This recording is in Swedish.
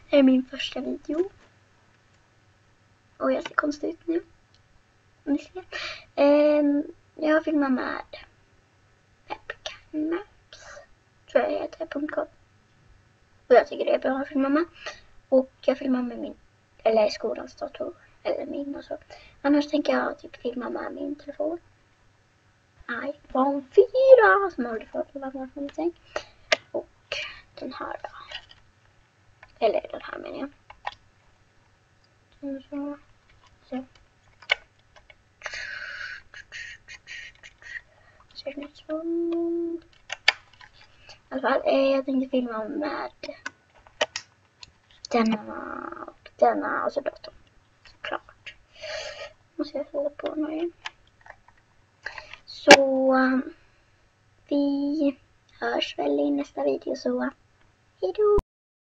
Det är min första video. Och jag ser konstig ut nu. Ni ser. Jag filmar med Webcam Maps. Tror jag heter .com. Och jag tycker det är bra att filma med. Och jag filmar med min, eller skolans dator. Eller min och så. Annars tänker jag typ filma med min telefon. iPhone 4 som håller för att vara med för någonting. Och den här då. Eller den här menar jag. Så. Ser det ut så. I alla fall, jag tänkte filma med denna och så datorn. Såklart. Måste jag sätta på nu. Så vi hörs väl i nästa video så hejdå!